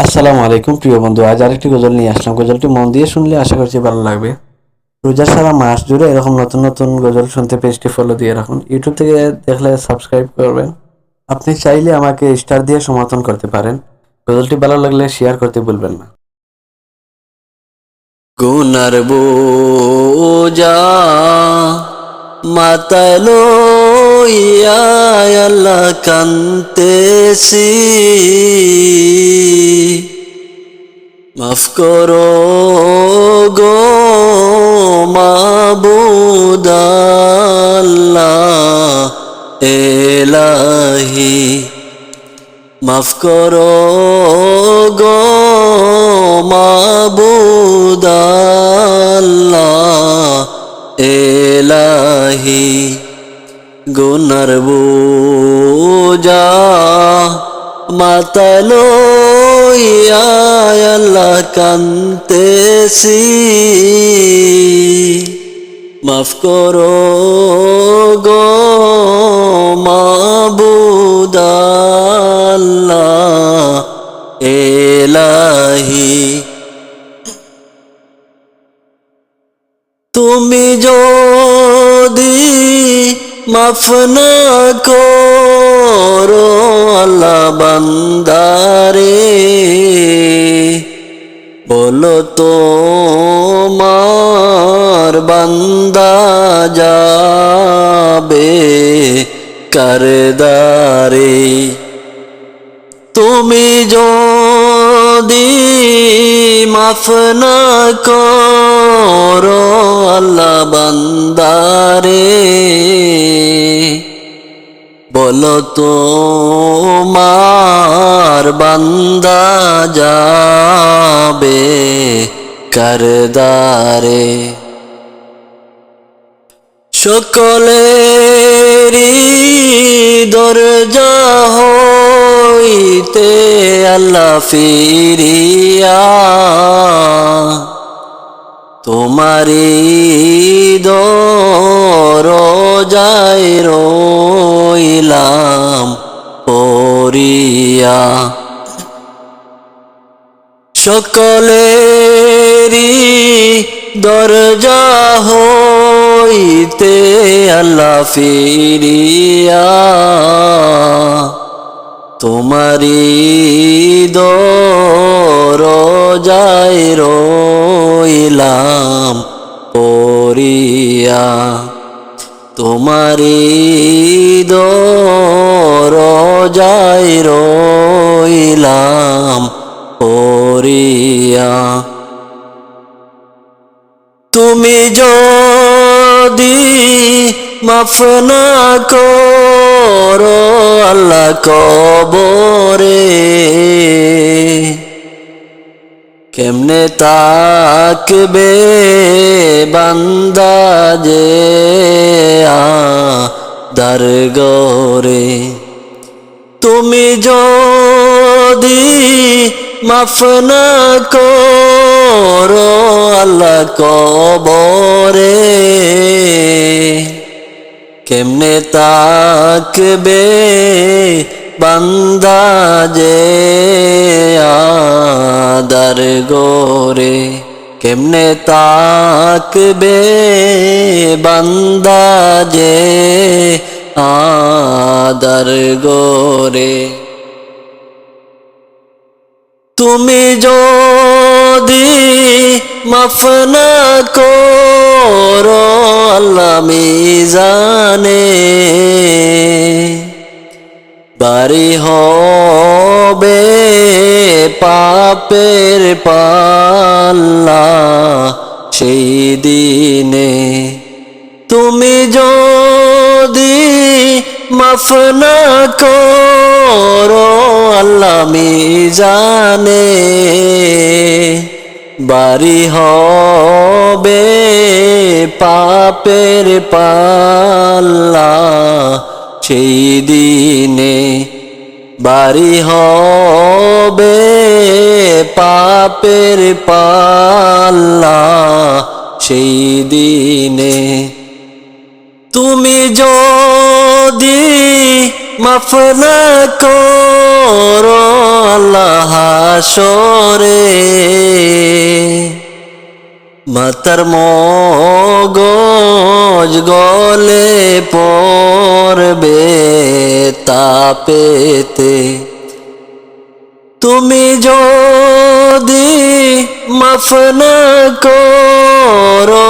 আসসালামু আলাইকুম প্রিয় বন্ধু, আজ আরেকটি গজল নিয়ে আসলাম। গজলটি মন দিয়ে শুনলে আশা করছি ভালো লাগবে। রোজার সারা মাস জুড়ে এরকম নতুন নতুন গজল শুনতে পেজটি ফলো দিয়ে রাখুন। ইউটিউব থেকে দেখলে সাবস্ক্রাইব করবেন। আপনি চাইলে আমাকে স্টার দিয়ে সমর্থন করতে পারেন। গজলটি ভালো লাগলে শেয়ার করতে ভুলবেন না। গুনার বোঝা মাথায় লইয়া আল্লাহ কান্তেছি, মাফ করো গো মাবুদ আল্লাহ এলাহি, মাফ করো গো মাবুদ আল্লাহ এলাহি। গুনার বোঝা মাথায় লইয়া আল্লাহ কান্তেছি, মাফ করো গো মাবুদ আল্লাহ এলাহি। তুমি যদি মাফ না করো আল্লাহ বান্দারে, বলো তোমার বান্দা যাবে কারদারে। তুমি যদি মাফ না করো আল্লাহ বান্দারে, বলো তোমার বান্দা যাবে কারদারে। সকলেরই দরজা হইতে আল্লাহ ফিরিয়া, তোমারি দরজায় রইলাম পড়িয়া। সকলেরই দরজা হইতে আল্লাহ ফিরিয়া, তোমারি দরজায় রইলাম পড়িয়া। তোমারি দরজায় রইলাম পড়িয়া। তুমি যদি মাফ না করো আল্লাহ কবরে, কেমনে তাকবে বান্দা যে দরগরে। তুমি যদি মাফ না করো আল্লাহ কবরে, কেমনে তাকবে বান্দা যে দরগরে। কেমনে তাকবে বান্দা যে দরগরে। তুমি যদি মাফ না করো আল্লাহ মিজানে, বারি হবে পাপের পাল্লা সেই দিনে। তুমি যদি মাফ না করো আল্লাহ মিজানে, বারি হবে পাপের পাল্লা সেই দিনে। বারি হবে পাপের পাল্লা সেই দিনে। তুমি যদি মাফ না করো আল্লাহ হাসরে, মাতার মগজ গলে পড়বে তাপেতে। তুমি যদি মাফ না করো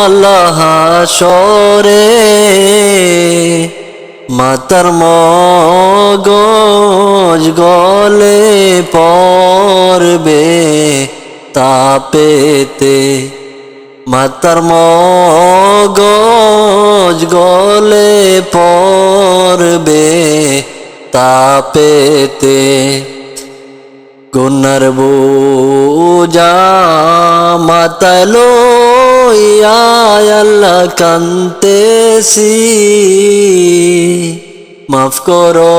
আল্লাহ হাসরে, মাতার মগজ গলে পড়বে তাপেতে, মাতার মগজ গলে পড়বে তাপেতে। গুনার বোঝা মাথায় লইয়া আল্লাহ কান্দেছি, মাফ করো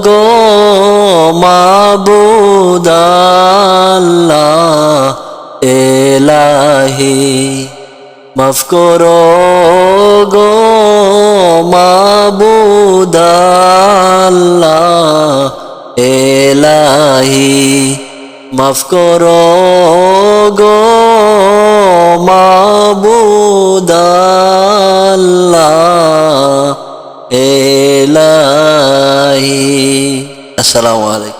গো মাবুদ আল্লাহ এলাহি, মাফ করো গো মাবুদ আল্লাহ এলাহি, মাফ করো গো মাবুদ আল্লাহ এলাহি। আসসালামু আলাইকুম।